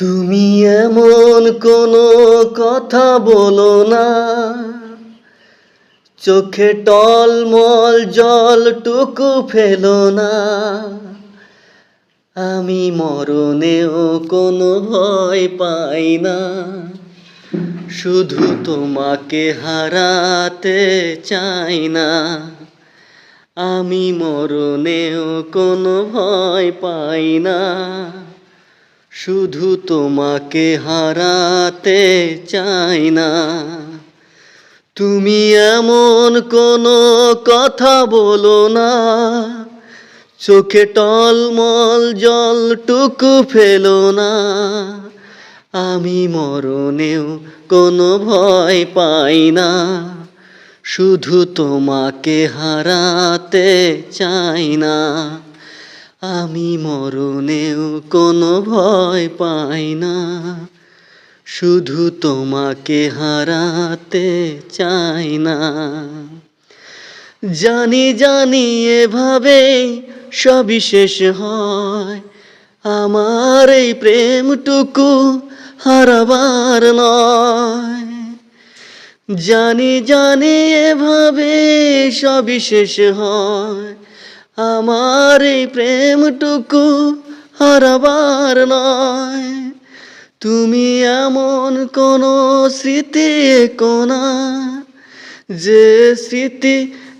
তুমি এমন কোনো কথা বলো না, চোখে টলমল জলটুকু ফেলো না। আমি মরণেও কোনো ভয় পাই না, শুধু তোমাকে হারাতে চাই না। আমি মরণেও কোনো ভয় পাই না, শুধু তোমাকে হারাতে চাই না। তুমি এমন কোনো কথা বলো না, চোখে টলমল জলটুকু ফেলো না। আমি মরণেও কোনো ভয় পাই না, শুধু তোমাকে হারাতে চাই না। আমি মরণেও কোনো ভয় পাই না, শুধু তোমাকে হারাতে চাই না। জানি জানি এভাবে সবই শেষ হয়, আমার এই প্রেমটুকু হারাবার নয়। জানি জানি এভাবে সবই শেষ হয়, আমার এই প্রেমটুকু হারাবার নয়। তুমি এমন কোনো স্মৃতি এঁকো না, যে স্মৃতি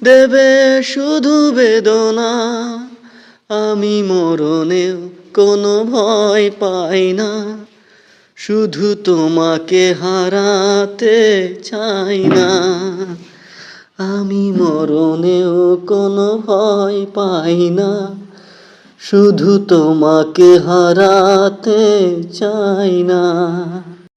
দেবে শুধু বেদনা। আমি মরণেও কোনো ভয় পাই না, শুধু তোমাকে হারাতে চাই না। আমি মরণেও কোনো ভয় পাই না, শুধু তোমাকে হারাতে চাই না।